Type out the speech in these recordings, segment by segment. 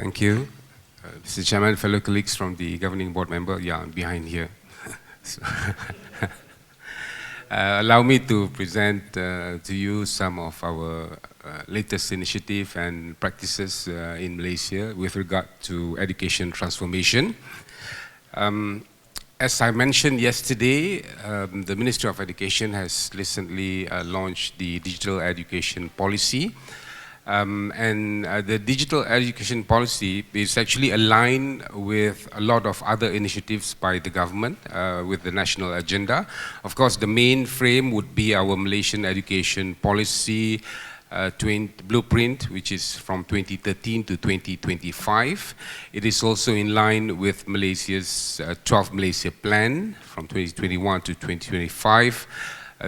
Thank you. Mr. Chairman, fellow colleagues from the governing board member, yeah, I'm behind here. So allow me to present to you some of our latest initiative and practices in Malaysia with regard to education transformation. As I mentioned yesterday, the Ministry of Education has recently launched the digital education policy. The digital education policy is actually aligned with a lot of other initiatives by the government with the national agenda. Of course, the main frame would be our Malaysian education policy blueprint, which is from 2013 to 2025. It is also in line with Malaysia's 12 Malaysia plan from 2021 to 2025,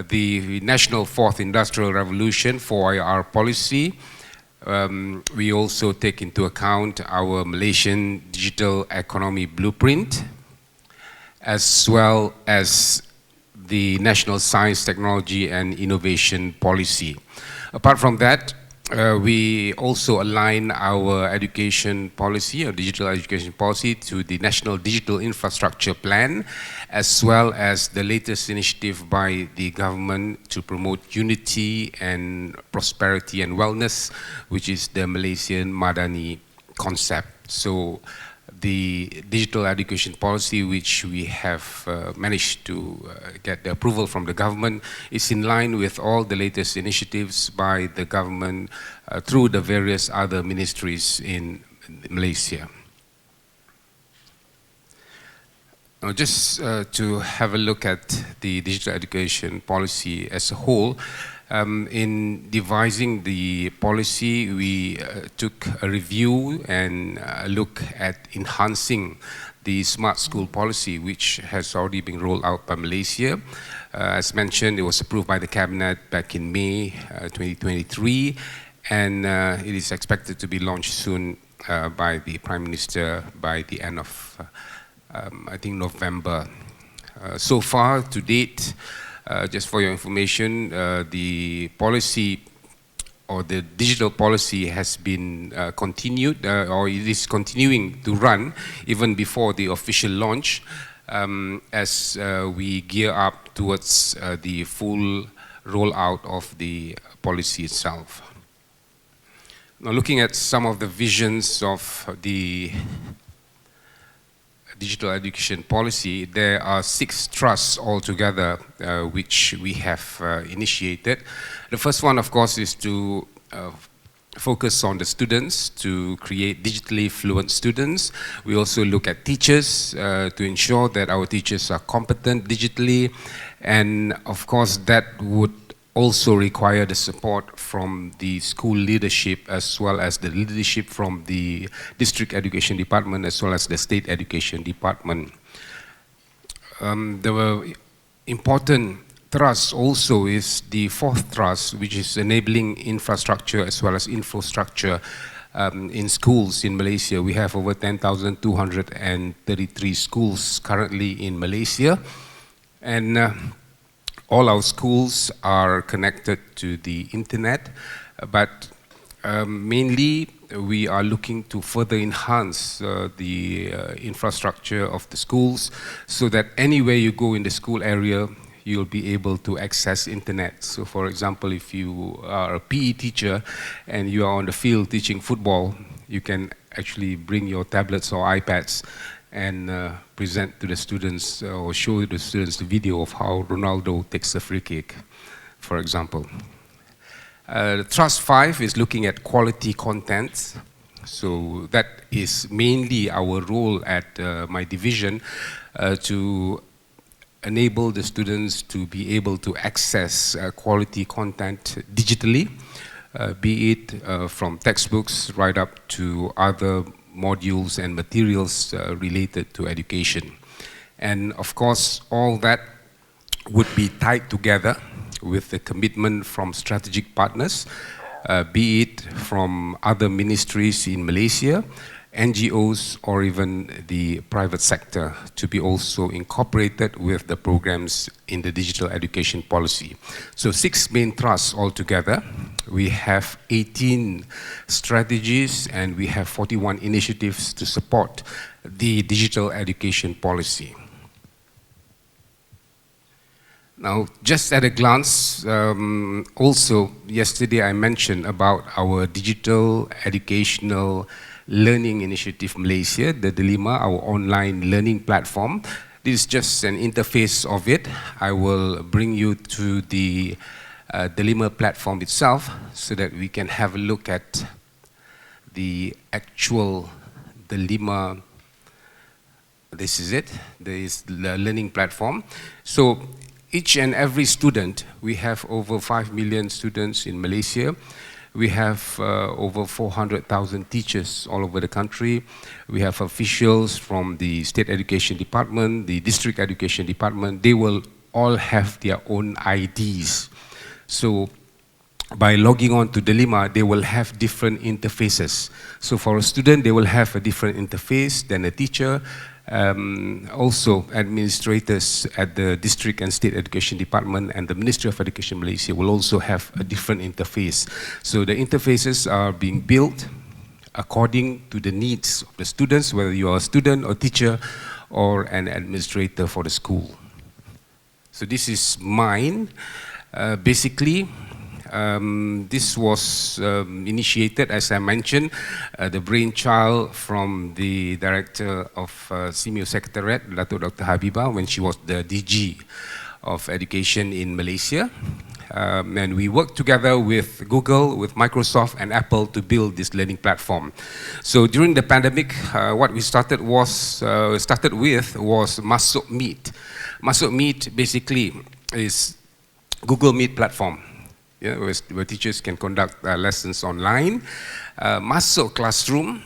the National Fourth Industrial Revolution 4IR policy. We also take into account our Malaysian digital economy blueprint, as well as the National Science, Technology and Innovation policy. Apart from that, we also align our education policy, our digital education policy, to the National Digital Infrastructure Plan, as well as the latest initiative by the government to promote unity and prosperity and wellness, which is the Malaysian Madani concept. So the digital education policy, which we have managed to get the approval from the government, is in line with all the latest initiatives by the government through the various other ministries in Malaysia. Now, just to have a look at the digital education policy as a whole, in devising the policy, we took a review and a look at enhancing the smart school policy, which has already been rolled out by Malaysia. As mentioned, it was approved by the Cabinet back in May 2023, and it is expected to be launched soon by the Prime Minister by the end of, I think, November. So far, to date, just for your information, the policy or the digital policy has been continued, or it is continuing to run even before the official launch, as we gear up towards the full rollout of the policy itself. Now, looking at some of the visions of the digital education policy, there are 6 trusts altogether which we have initiated. The first one, of course, is to focus on the students, to create digitally fluent students. We also look at teachers to ensure that our teachers are competent digitally, and of course that would also require the support from the school leadership, as well as the leadership from the district education department, as well as the state education department. There were important thrust also is the 4th thrust, which is enabling infrastructure as well as infrastructure in schools in Malaysia. We have over 10,233 schools currently in Malaysia, and all our schools are connected to the internet, but mainly we are looking to further enhance the infrastructure of the schools, so that anywhere you go in the school area, you'll be able to access internet. So for example, if you are a PE teacher and you are on the field teaching football, you can actually bring your tablets or iPads and present to the students or show the students the video of how Ronaldo takes a free kick, for example. Trust 5 is looking at quality content. So that is mainly our role at my division, to enable the students to be able to access quality content digitally, be it from textbooks right up to other modules and materials related to education. And of course, all that would be tied together with the commitment from strategic partners, be it from other ministries in Malaysia, NGOs or even the private sector to be also incorporated with the programs in the digital education policy. So 6 main thrusts altogether. We have 18 strategies and we have 41 initiatives to support the digital education policy. Now, just at a glance, also yesterday I mentioned about our digital educational learning initiative Malaysia, the Delima, our online learning platform. This is just an interface of it. I will bring you to the Delima platform itself so that we can have a look at the actual Delima. This is it. This is the learning platform. So each and every student, we have over 5 million students in Malaysia. We have over 400,000 teachers all over the country. We have officials from the State Education Department, the District Education Department. They will all have their own IDs. So by logging on to Delima, they will have different interfaces. So for a student, they will have a different interface than a teacher. Also, administrators at the District and State Education Department and the Ministry of Education Malaysia will also have a different interface. So the interfaces are being built according to the needs of the students, whether you are a student or teacher or an administrator for the school. So this is mine. Basically, this was initiated, as I mentioned, the brainchild from the director of SEAMEO Secretariat, Dr. Habibah, when she was the DG of Education in Malaysia. And we worked together with Google, with Microsoft and Apple to build this learning platform. So during the pandemic, what we started with was Masuk Meet. Masuk Meet basically is Google Meet platform. Yeah, where teachers can conduct lessons online. Masuk classroom,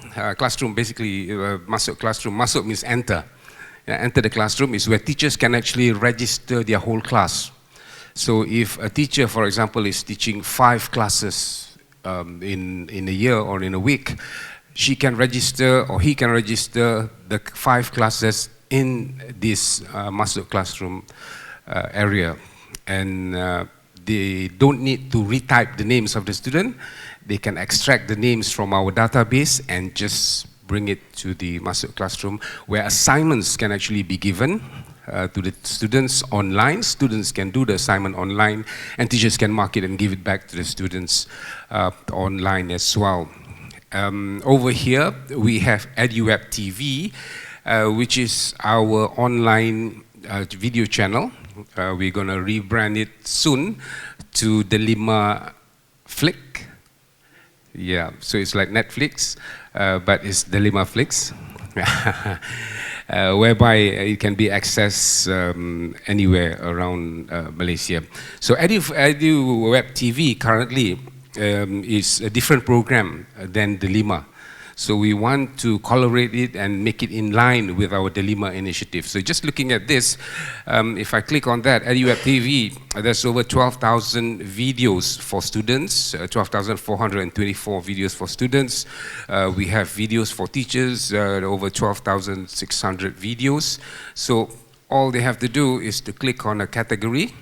basically, masuk classroom, masuk means enter. Enter the classroom is where teachers can actually register their whole class. So if a teacher, for example, is teaching 5 classes in a year or in a week, she can register or he can register the 5 classes in this masuk classroom area. And they don't need to retype the names of the student. They can extract the names from our database and just bring it to the Masuk classroom where assignments can actually be given to the students online. Students can do the assignment online and teachers can mark it and give it back to the students online as well. Over here, we have EduWeb TV, which is our online video channel. We're going to rebrand it soon to Delima Flick. Yeah, so it's like Netflix, but it's Delima Flicks, whereby it can be accessed anywhere around Malaysia. So EduWeb TV currently is a different program than Delima. So we want to collaborate it and make it in line with our Delima initiative. So just looking at this, if I click on that, EduWeb TV, there's over 12,000 videos for students, 12,424 videos for students. We have videos for teachers, over 12,600 videos. So all they have to do is to click on a category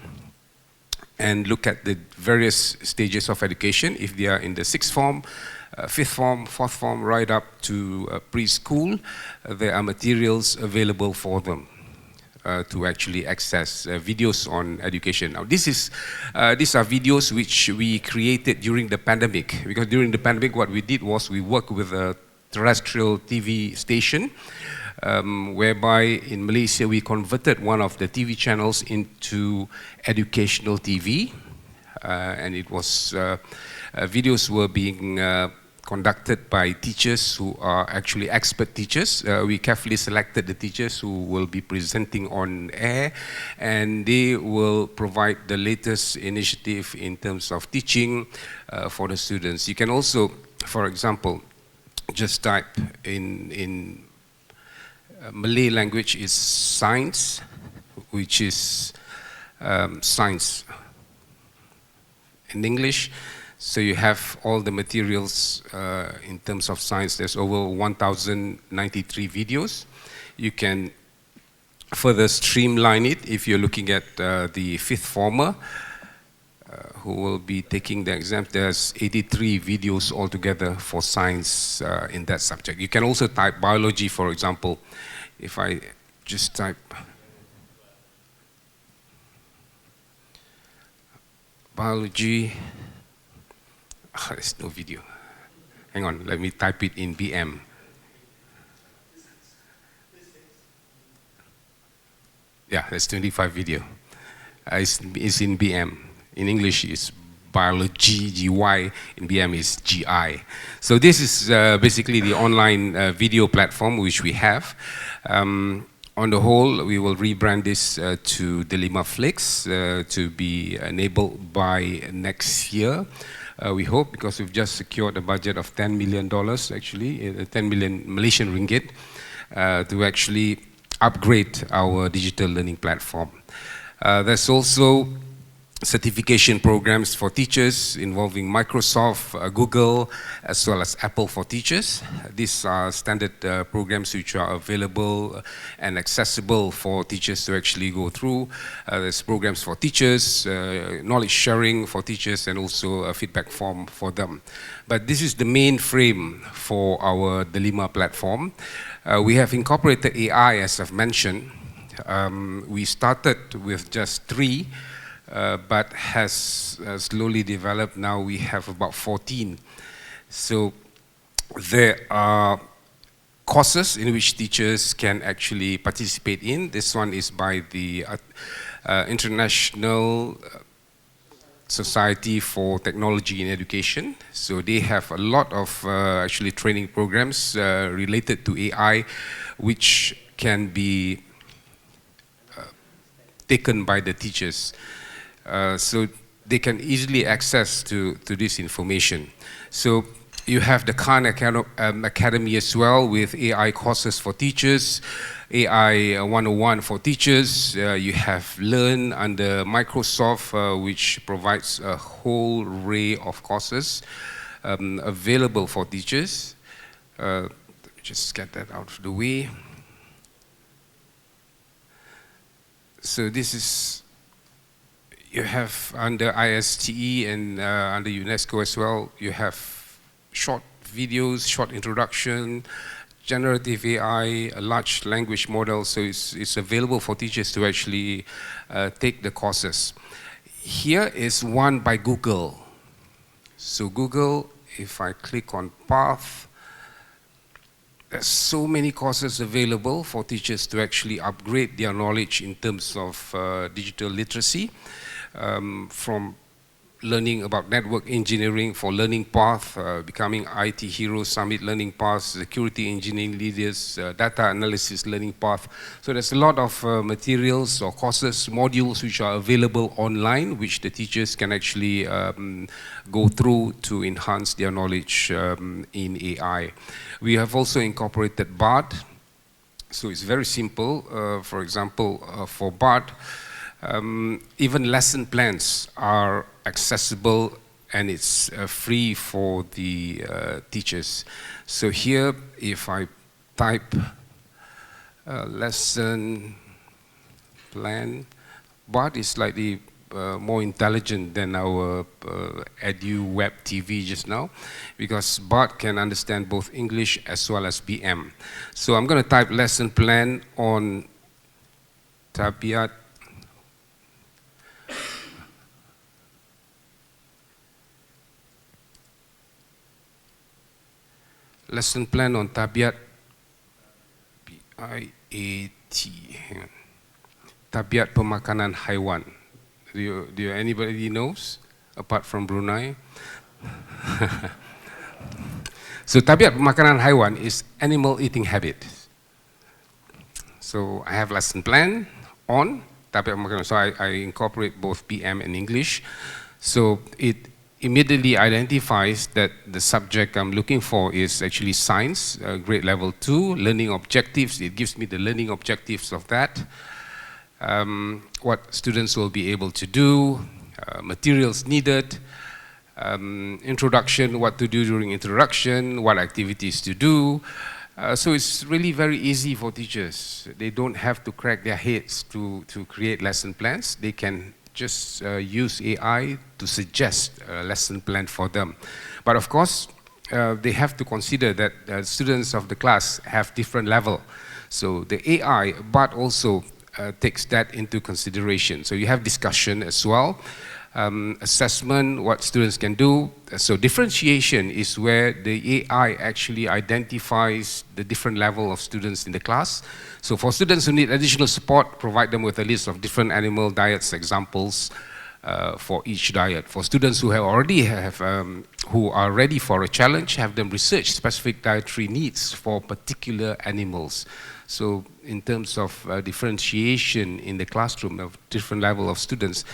and look at the various stages of education. If they are in the 6th form, 5th form, 4th form, right up to preschool, there are materials available for them to actually access videos on education. Now, these are videos which we created during the pandemic, because during the pandemic, what we did was we worked with a terrestrial TV station, whereby in Malaysia we converted one of the TV channels into educational TV, and it was videos were being conducted by teachers who are actually expert teachers. We carefully selected the teachers who will be presenting on air, and they will provide the latest initiative in terms of teaching for the students. You can also, for example, just type in Malay language is science, which is science in English. So you have all the materials in terms of science. There's over 1,093 videos. You can further streamline it if you're looking at the fifth former who will be taking the exam. There's 83 videos altogether for science in that subject. You can also type biology, for example. If I just type biology, there's no video. Hang on, let me type it in BM. Yeah, that's 25 video. It's in BM. In English, it's biology, GY. In BM, is GI. So this is basically the online video platform which we have. On the whole, we will rebrand this to Delima Flix to be enabled by next year. We hope, because we've just secured a budget of $10 million, actually, 10 million Malaysian ringgit, to actually upgrade our digital learning platform. There's also certification programs for teachers involving Microsoft, Google, as well as Apple for teachers. These are standard programs which are available and accessible for teachers to actually go through. There's programs for teachers, knowledge sharing for teachers, and also a feedback form for them. But this is the main frame for our Delima platform. We have incorporated AI, as I've mentioned. We started with just 3, but has slowly developed. Now we have about 14. So there are courses in which teachers can actually participate in. This one is by the International Society for Technology in Education. So they have a lot of actually training programs related to AI, which can be taken by the teachers. So they can easily access to this information. So you have the Khan Academy as well, with AI courses for teachers, AI 101 for teachers. You have Learn under Microsoft, which provides a whole array of courses available for teachers. Just get that out of the way. So this is, you have under ISTE and under UNESCO as well, you have short videos, short introduction, generative AI, a large language model, so it's available for teachers to actually take the courses. Here is one by Google. So Google, if I click on Path, there's so many courses available for teachers to actually upgrade their knowledge in terms of digital literacy, from learning about network engineering for Learning Path, becoming IT Hero Summit Learning Path, security engineering leaders, data analysis learning path. So there's a lot of materials or courses, modules which are available online, which the teachers can actually go through to enhance their knowledge in AI. We have also incorporated BARD. So it's very simple. For example, for BARD, even lesson plans are accessible, and it's free for the teachers. So here, if I type lesson plan, BARD is slightly more intelligent than our Edu Web TV just now, because BARD can understand both English as well as BM. So I'm going to type lesson plan on Tabiat lesson plan on Tabiat, P-I-A-T, Tabiat Pemakanan Haiwan. Do anybody knows, apart from Brunei? So Tabiat Pemakanan Haiwan is animal eating habit. So I have lesson plan on Tabiat Pemakanan, so I incorporate both PM and English. So it immediately identifies that the subject I'm looking for is actually science, grade level 2, learning objectives. It gives me the learning objectives of that, what students will be able to do, materials needed, introduction, what to do during introduction, what activities to do. So it's really very easy for teachers. They don't have to crack their heads to create lesson plans. They can just use AI to suggest a lesson plan for them. But of course, they have to consider that students of the class have different level. So the AI, but also takes that into consideration. So you have discussion as well. Assessment, what students can do. So differentiation is where the AI actually identifies the different level of students in the class. So for students who need additional support, provide them with a list of different animal diets examples for each diet. For students who who are ready for a challenge, have them research specific dietary needs for particular animals. So in terms of differentiation in the classroom of different level of students,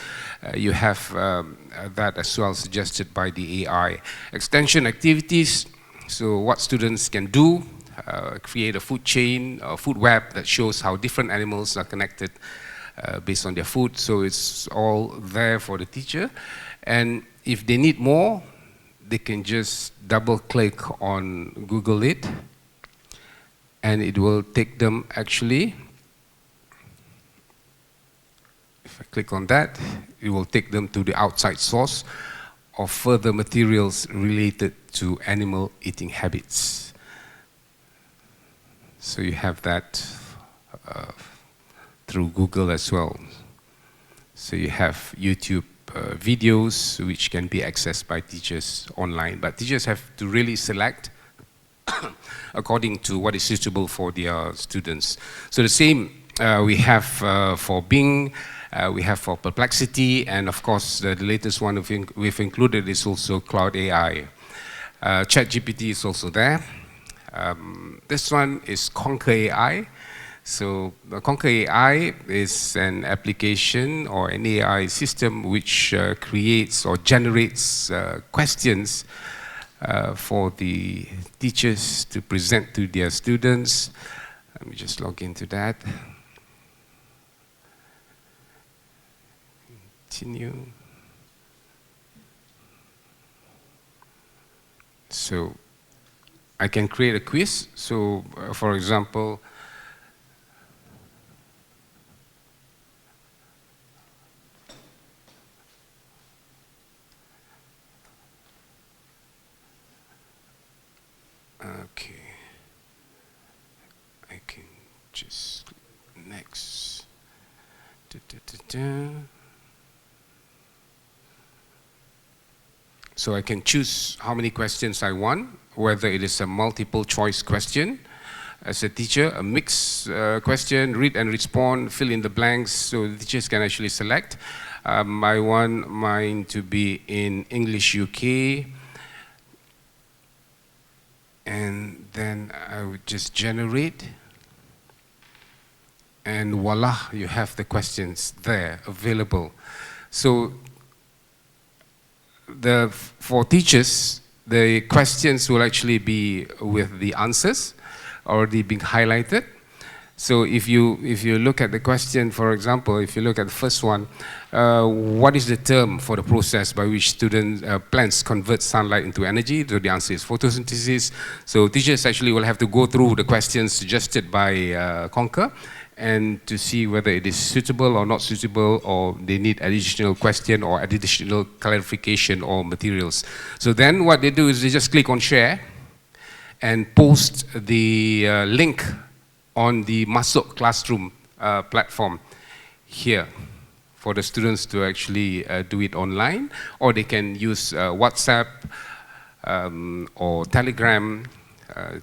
you have that as well suggested by the AI. Extension activities, so what students can do, create a food chain, a food web that shows how different animals are connected based on their food. So it's all there for the teacher. And if they need more, they can just double click on Google it, and it will take them actually, if I click on that, it will take them to the outside source of further materials related to animal eating habits. So you have that through Google as well. So you have YouTube videos which can be accessed by teachers online, but teachers have to really select according to what is suitable for their students. So the same we have for Bing, we have for Perplexity, and of course the latest one we've included is also Cloud AI. ChatGPT is also there. This one is Conquer AI. So Conquer AI is an application or an AI system which creates or generates questions for the teachers to present to their students. Let me just log into that. Continue. So I can create a quiz. So for example, okay, I can just next. So I can choose how many questions I want, whether it is a multiple choice question. As a teacher, a mixed question, read and respond, fill in the blanks, so the teachers can actually select. I want mine to be in English UK. And then I would just generate, and voila, you have the questions there available. So for teachers, the questions will actually be with the answers already being highlighted. So if you look at the question, for example, if you look at the first one, what is the term for the process by which plants convert sunlight into energy? So the answer is photosynthesis. So teachers actually will have to go through the questions suggested by Conquer and to see whether it is suitable or not suitable, or they need additional question or additional clarification or materials. So then what they do is they just click on share and post the link on the Masuk Classroom platform here for the students to actually do it online, or they can use WhatsApp or Telegram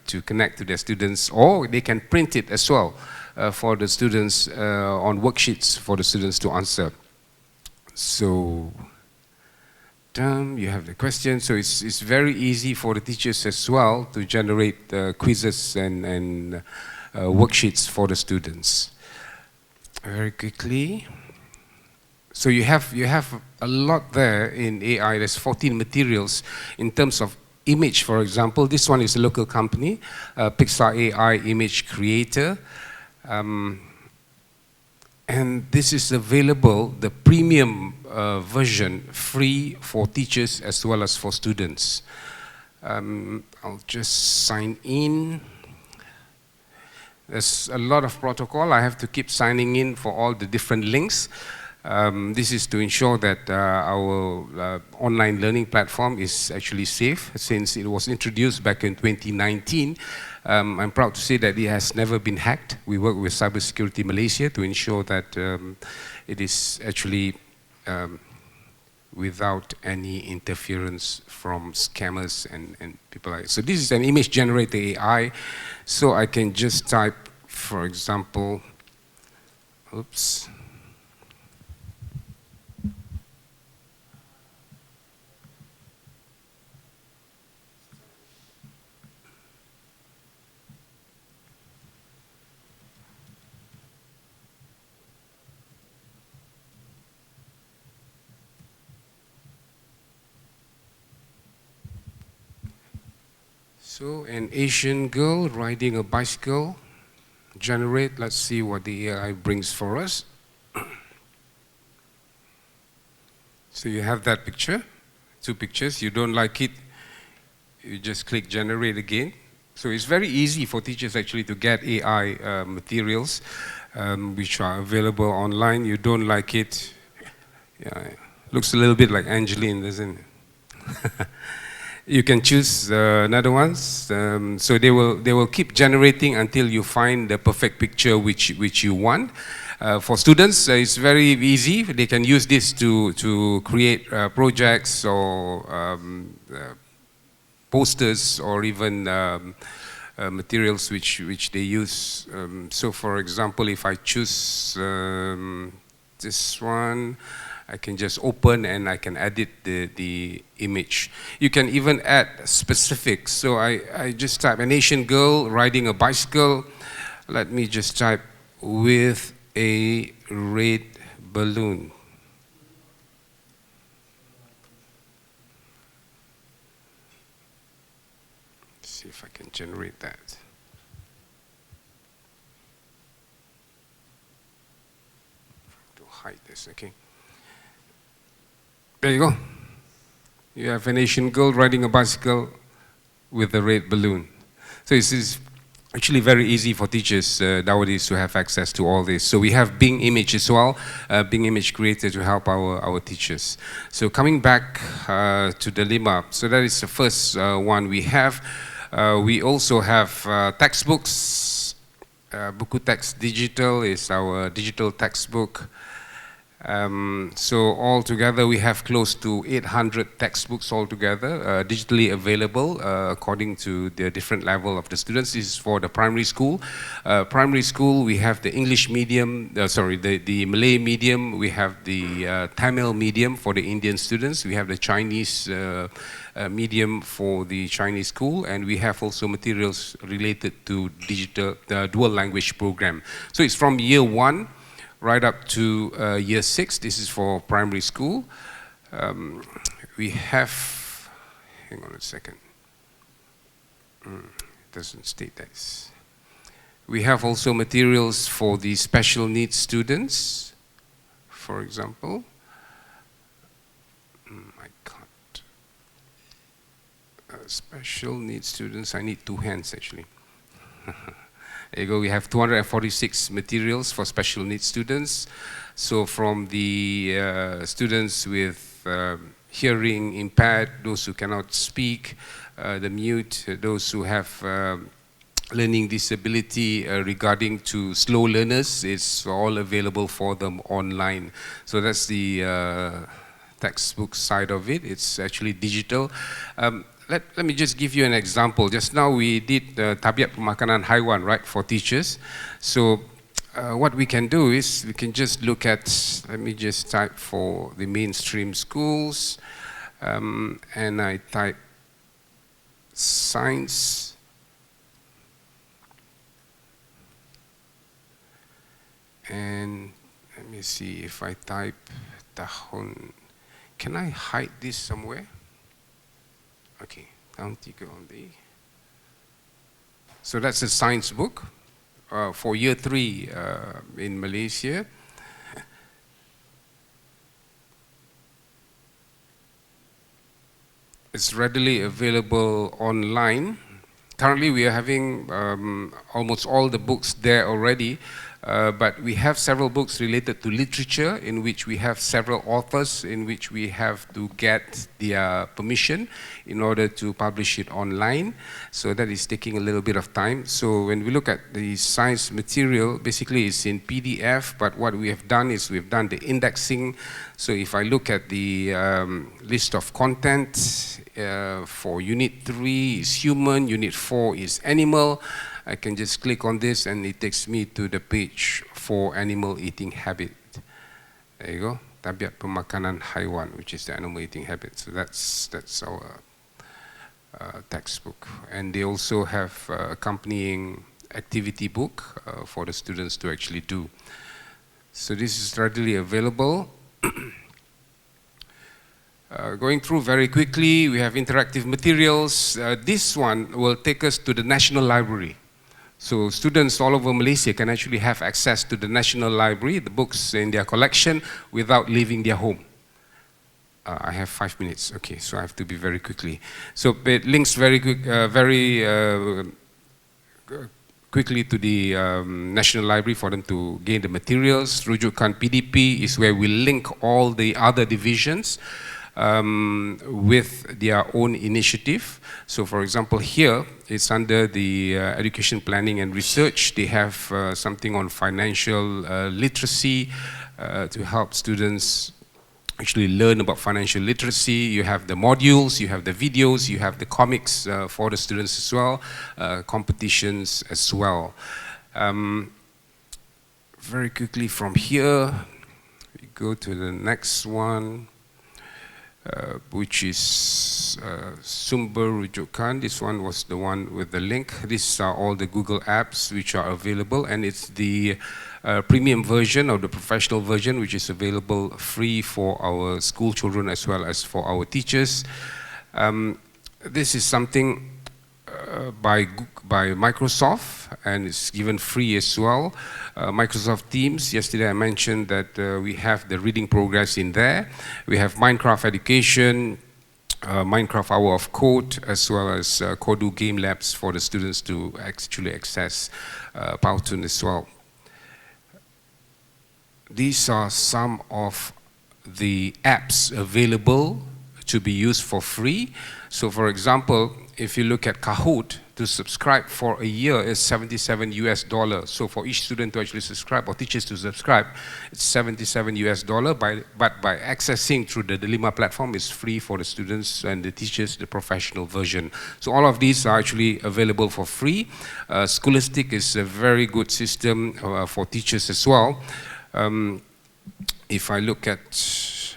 to connect to their students, or they can print it as well for the students on worksheets for the students to answer. So you have the question. So it's very easy for the teachers as well to generate quizzes and worksheets for the students. Very quickly. So you have a lot there in AI. There's 14 materials in terms of image, for example. This one is a local company, Pixar AI image creator. And this is available, the premium version, free for teachers as well as for students. I'll just sign in. There's a lot of protocol. I have to keep signing in for all the different links. This is to ensure that our online learning platform is actually safe. Since it was introduced back in 2019, I'm proud to say that it has never been hacked. We work with Cybersecurity Malaysia to ensure that it is actually without any interference from scammers and people like that. So this is an image generator AI. So I can just type, for example, oops. So an Asian girl riding a bicycle, generate, let's see what the AI brings for us. So you have that picture, 2 pictures. You don't like it, you just click generate again. So it's very easy for teachers actually to get AI materials which are available online. You don't like it, yeah, looks a little bit like Angeline, doesn't it? You can choose another ones. So they will keep generating until you find the perfect picture which you want. For students, it's very easy. They can use this to create projects or posters or even materials which they use. So for example, if I choose this one, I can just open and I can edit the image. You can even add specifics. So I just type an Asian girl riding a bicycle. Let me just type with a red balloon. Let's see if I can generate that. To hide this, okay. There you go. You have an Asian girl riding a bicycle with a red balloon. So this is actually very easy for teachers nowadays to have access to all this. So we have Bing Image as well, Bing Image Creator to help our teachers. So coming back to Delima, so that is the first one we have. We also have textbooks. Buku Text Digital is our digital textbook. So altogether we have close to 800 textbooks altogether, digitally available according to the different level of the students. This is for the primary school. Primary school, we have the English medium, the Malay medium, we have the Tamil medium for the Indian students, we have the Chinese medium for the Chinese school, and we have also materials related to digital dual language program. So it's from year 1 right up to year 6. This is for primary school. We have, hang on a second. It doesn't state that. We have also materials for the special needs students, for example. I can't. Special needs students, I need 2 hands actually. There you go, we have 246 materials for special needs students. So from the students with hearing impaired, those who cannot speak, the mute, those who have learning disability regarding to slow learners, it's all available for them online. So that's the textbook side of it. It's actually digital. Let me just give you an example. Just now we did Tabiat Pemakanan Haiwan, right, for teachers. So what we can do is we can just look at, let me just type for the mainstream schools, and I type science. And let me see if I type tahun. Can I hide this somewhere? Okay, tahun 3 only. So that's a science book for year 3 in Malaysia. It's readily available online. Currently, we are having almost all the books there already, but we have several books related to literature in which we have several authors in which we have to get their permission in order to publish it online. So that is taking a little bit of time. So when we look at the science material, basically it's in PDF, but what we have done is we've done the indexing. So if I look at the list of content, for Unit 3 is human, Unit 4 is animal. I can just click on this and it takes me to the page for animal eating habit. There you go, tabiat pemakanan haiwan, which is the animal eating habit. So that's our textbook. And they also have accompanying activity book for the students to actually do. So this is readily available. Going through very quickly, we have interactive materials. This one will take us to the National Library. So students all over Malaysia can actually have access to the National Library, the books in their collection, without leaving their home. I have 5 minutes, okay, so I have to be very quickly. So it links very quickly to the National Library for them to gain the materials. Rujukan PDP is where we link all the other divisions with their own initiative. So for example here, it's under the Education Planning and Research. They have something on financial literacy to help students actually learn about financial literacy. You have the modules, you have the videos, you have the comics for the students as well, competitions as well. Very quickly from here, we go to the next one. Which is Sumber Rujukan. This one was the one with the link. These are all the Google apps which are available, and it's the premium version or the professional version which is available free for our school children as well as for our teachers. This is something by Microsoft, and it's given free as well. Microsoft Teams, yesterday I mentioned that we have the reading progress in there. We have Minecraft Education, Minecraft Hour of Code, as well as Kodu Game Labs for the students to actually access Powtoon as well. These are some of the apps available to be used for free. So for example, if you look at Kahoot, to subscribe for a year is $77 US. So for each student to actually subscribe or teachers to subscribe, it's $77 US. But by accessing through the Delima platform, it's free for the students and the teachers, the professional version. So all of these are actually available for free. Scholastic is a very good system for teachers as well. If I look at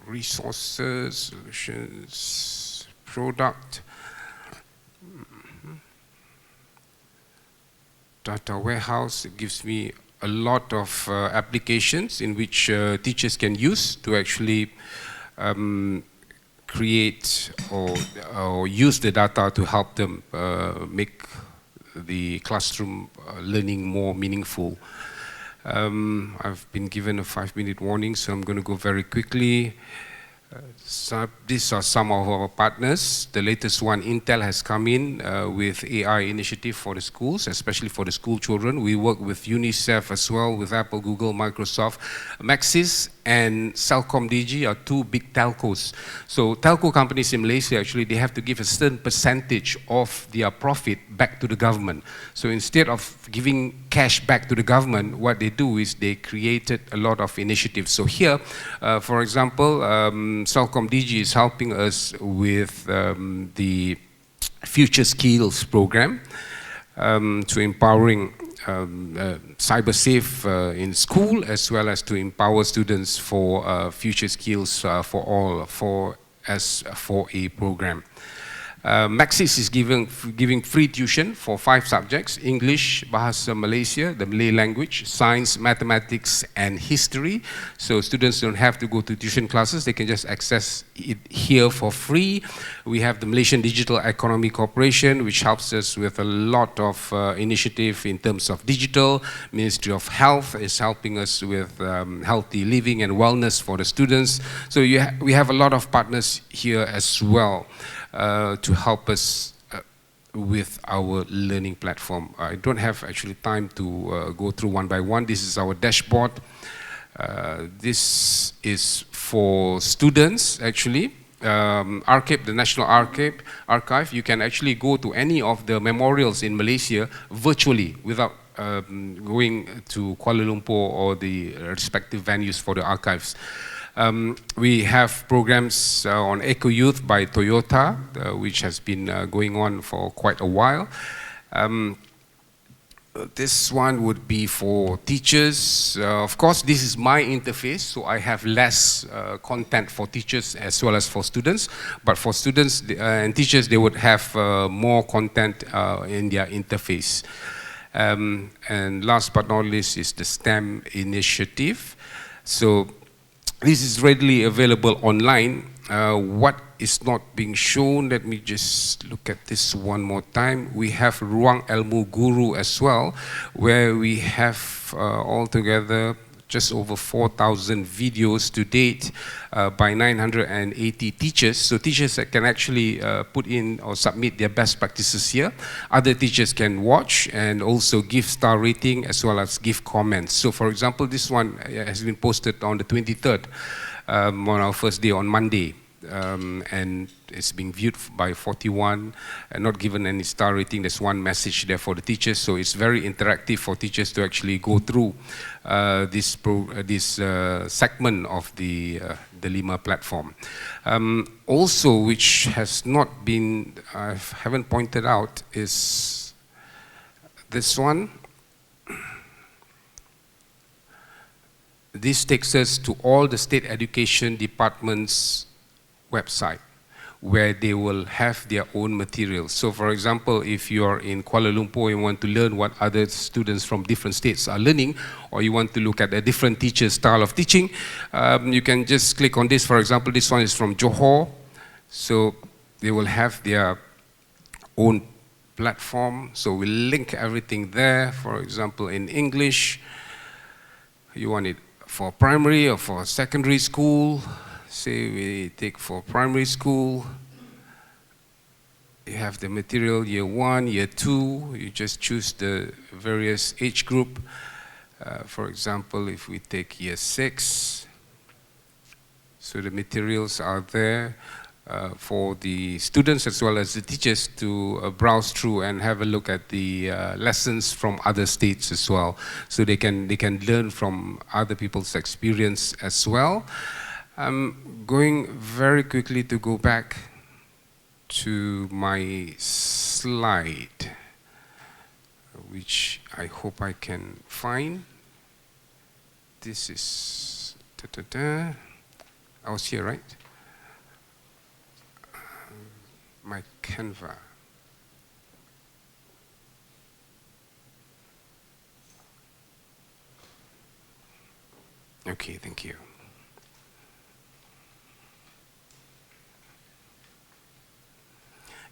resources, solutions, product, data warehouse, it gives me a lot of applications in which teachers can use to actually create or use the data to help them make the classroom learning more meaningful. I've been given a 5-minute warning, so I'm going to go very quickly. So these are some of our partners. The latest one, Intel, has come in with AI initiative for the schools, especially for the school children. We work with UNICEF as well, with Apple, Google, Microsoft. Maxis and Celcom DG are two big telcos. So telco companies in Malaysia, actually, they have to give a certain percentage of their profit back to the government. So instead of giving cash back to the government, what they do is they created a lot of initiatives. So here, for example, Celcom DG is helping us with the Future Skills program to empowering cyber safe in school, as well as to empower students for future skills for all, as for a program. Maxis is giving free tuition for 5 subjects: English, Bahasa Malaysia, the Malay language, science, mathematics, and history. So students don't have to go to tuition classes, they can just access it here for free. We have the Malaysian Digital Economy Corporation, which helps us with a lot of initiative in terms of digital. Ministry of Health is helping us with healthy living and wellness for the students. So we have a lot of partners here as well to help us with our learning platform. I don't have actually time to go through one by one. This is our dashboard. This is for students actually. Archive, the National Archive, you can actually go to any of the memorials in Malaysia virtually without going to Kuala Lumpur or the respective venues for the archives. We have programs on Eco Youth by Toyota, which has been going on for quite a while. This one would be for teachers. Of course, this is my interface, so I have less content for teachers as well as for students. But for students and teachers, they would have more content in their interface. And last but not least is the STEM initiative. So this is readily available online. What is not being shown, let me just look at this one more time. We have Ruang Ilmu Guru as well, where we have altogether just over 4,000 videos to date by 980 teachers. So teachers that can actually put in or submit their best practices here. Other teachers can watch and also give star rating as well as give comments. So for example, this one has been posted on the 23rd on our first day on Monday. And it's being viewed by 41 and not given any star rating. There's one message there for the teachers, so it's very interactive for teachers to actually go through this segment of the Delima platform. Also, which has not been, I haven't pointed out, is this one. This takes us to all the state education departments' website, where they will have their own materials. So for example, if you're in Kuala Lumpur and want to learn what other students from different states are learning, or you want to look at a different teacher's style of teaching, you can just click on this. For example, this one is from Johor. So they will have their own platform. So we'll link everything there. For example, in English, you want it for primary or for secondary school. Say we take for primary school, you have the material year 1, year 2, you just choose the various age group. For example, if we take year 6, so the materials are there for the students as well as the teachers to browse through and have a look at the lessons from other states as well. So they can learn from other people's experience as well. I'm going very quickly to go back to my slide, which I hope I can find. This is, I was here, right? My Canva. Okay, thank you.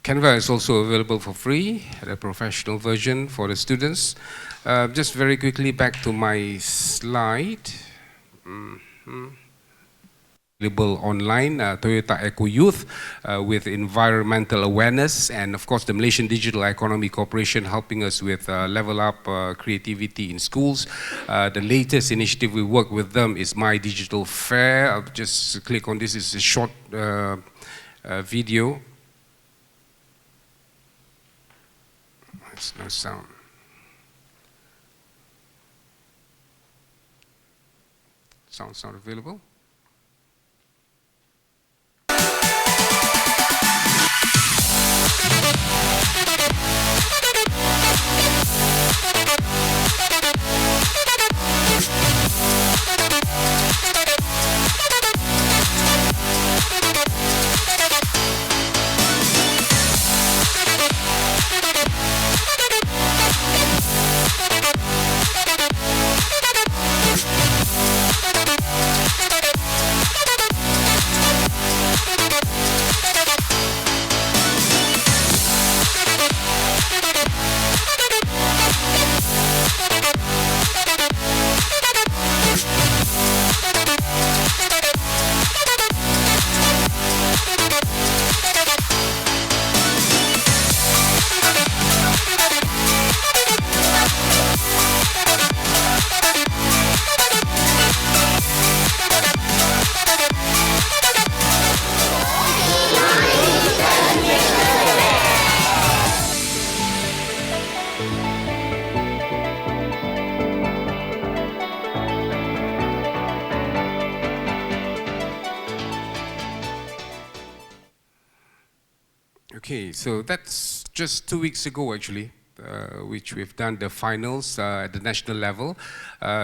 Canva is also available for free, the professional version for the students. Just very quickly back to my slide. Available online, Toyota Eco Youth with environmental awareness, and of course the Malaysian Digital Economy Corporation helping us with level up creativity in schools. The latest initiative we work with them is My Digital Fair. I'll just click on this. It's a short video. There's no sound. Sound's not available. Okay, so that's just 2 weeks ago actually, which we've done the finals at the national level,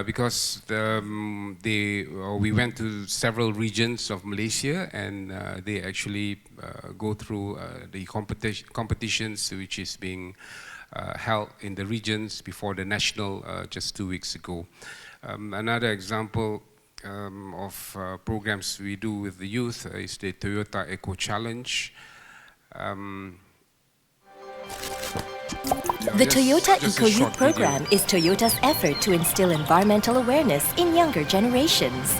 because we went to several regions of Malaysia, and they actually go through the competitions which is being held in the regions before the national just 2 weeks ago. Another example of programs we do with the youth is the Toyota Eco Challenge. The Toyota Eco Youth Program is Toyota's effort to instill environmental awareness in younger generations.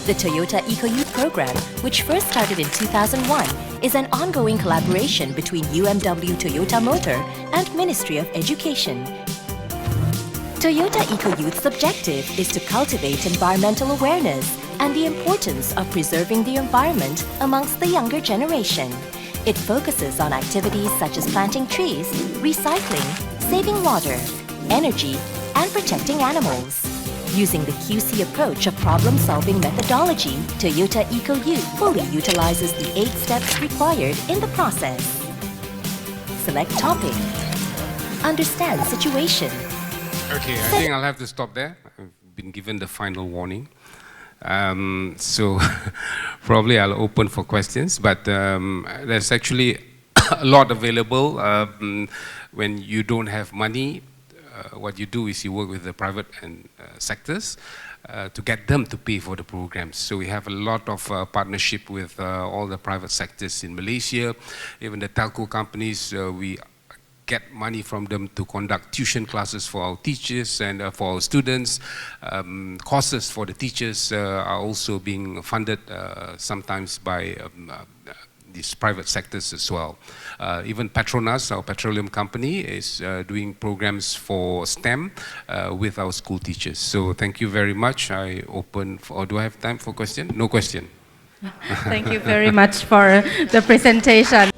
The Toyota Eco Youth Program, which first started in 2001, is an ongoing collaboration between UMW Toyota Motor and Ministry of Education. Toyota Eco Youth's objective is to cultivate environmental awareness and the importance of preserving the environment amongst the younger generation. It focuses on activities such as planting trees, recycling, saving water, energy, and protecting animals. Using the QC approach of problem-solving methodology, Toyota Eco Youth fully utilizes the 8 steps required in the process. Select topic. Understand situation. Okay, I think I'll have to stop there. I've been given the final warning. So probably I'll open for questions, but there's actually a lot available. When you don't have money, what you do is you work with the private and sectors to get them to pay for the programs. So we have a lot of partnership with all the private sectors in Malaysia, even the telco companies. We get money from them to conduct tuition classes for our teachers and for our students. Courses for the teachers are also being funded sometimes by these private sectors as well. Even Petronas, our petroleum company, is doing programs for STEM with our school teachers. So thank you very much. I open for, or do I have time for question? No question. Thank you very much for the presentation.